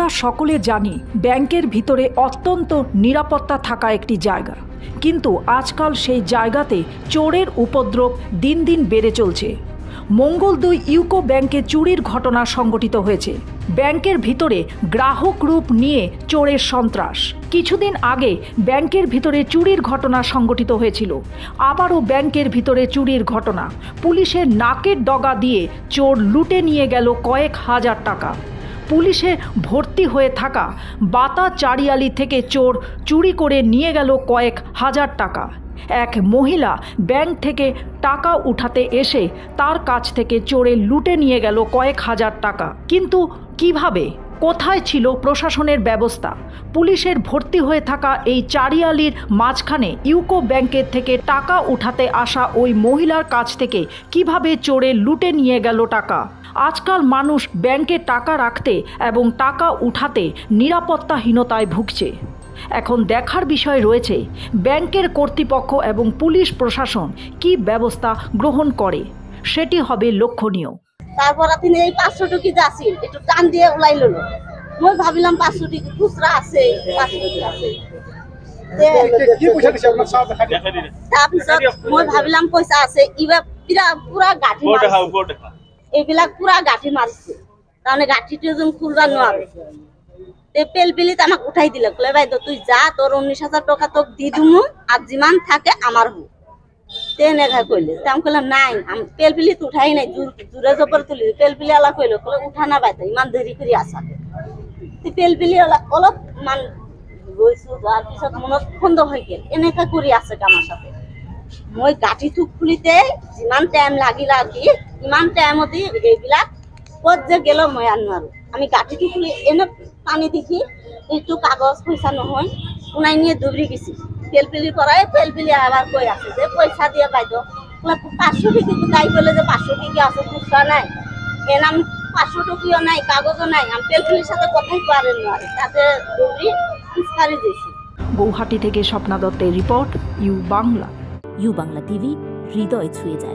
আমরা সকলে জানি ব্যাংকের ভিতরে অত্যন্ত নিরাপত্তা থাকা একটি জায়গা, কিন্তু আজকাল সেই জায়গাতে চোরের উপদ্রব দিন দিন বেড়ে চলছে। মঙ্গল 2 ইউকো ব্যাংকে চুরির ঘটনা সংঘটিত হয়েছে। ব্যাংকের ভিতরে গ্রাহক রূপ নিয়ে চোরের সন্ত্রাস। কিছুদিন আগে ব্যাংকের ভিতরে চুরির ঘটনা সংঘটিত হয়েছিল। আবারও ব্যাংকের ভিতরে চুরির ঘটনা। পুলিশের নাকের ডগা দিয়ে চোর লুটে নিয়ে গেল কয়েক হাজার টাকা। পুলিশে ভর্তি হয়ে থাকা বাতা চারিয়ালি থেকে চোর চুরি করে নিয়ে গেল কয়েক হাজার টাকা। এক মহিলা ব্যাংক থেকে টাকা উঠাতে এসে তার কাছ থেকে চোরে লুটে নিয়ে গেল কয়েক হাজার টাকা। কিন্তু কিভাবে, কোথায় ছিল প্রশাসনের ব্যবস্থা? পুলিশের ভর্তি হয়ে থাকা এই চারিয়ালির মাঝখানে ইউকো ব্যাংকের থেকে টাকা উঠাতে আসা ওই মহিলার কাছ থেকে কিভাবে চোরে লুটে নিয়ে গেল টাকা? আজকাল মানুষ ব্যাংকে টাকা রাখতে এবং টাকা উঠাতে নিরাপত্তাহীনতায় ভুগছে। এখন দেখার বিষয় রয়েছে ব্যাংকের কর্তৃপক্ষ এবং পুলিশ প্রশাসন কি ব্যবস্থা গ্রহণ করে, সেটি হবে লক্ষণীয়। তারপর তিনি এই 500 টাকা যাচ্ছিল, একটু টান দিয়ে উলাই ললো। মই ভাবিলাম 500 টাকা খুচরা আছে, 500 টাকা আছে। মই ভাবিলাম পয়সা আছে, ইবা পুরা গাঠি মারছে। এইবিলাক পুরা গাঠি মারছে, তাহলে গাঠিটা যখন খুলবা নোৱাৰে। পেলপিলিত আমাক উঠাই দিলে, কলে ভাই তুই যা, তোর 19,000 টাকা তোক দি দিমু, আর যিমান থাকে আমার হোক। তেনেকা কইলে আমি কইলাম নাই, আমি পেলপিলিত উঠাই নাই, জোরে জবর তুলি। পেলপিলি আলা কইলো, কলে উঠা না বাইতে, ইমান দেরি করে আসা। পেলপিলি অলপ মান গৈছো, যার পিছত মনত সন্দেহ হৈ গেল, এনেকা কৰি আছে আমার সাথে। মই গাঠিটো খুলিতে যিমান টাইম লাগিল আর কি, ইমান টাইমতে এইবিলাক কত যে গেল মই আর নোৱাৰো। আমি গাঠিটো খুলি এনে পানি দেখি একটু কাগজ পয়সা নহয় উনাই নিয়ে দৌড়ি গেছি। পেলপিলির পরাই পেলপিলি আবার কই আছে যে পয়সা দিয়ে বাইদেউ 500 টাকা তাই বলে যে 500 টাকা আছে, খুচরা নাই। এনাম 500 টাকাও নাই, কাগজও নাই। আমি পেলপিলির সাথে কথাই পারেন না, তাতে দৌড়ি পিছাড়ি দিয়েছি। গৌহাটি থেকে স্বপ্না দত্তের report, U Bangla. U Bangla TV, হৃদয় ছুঁয়ে যায়।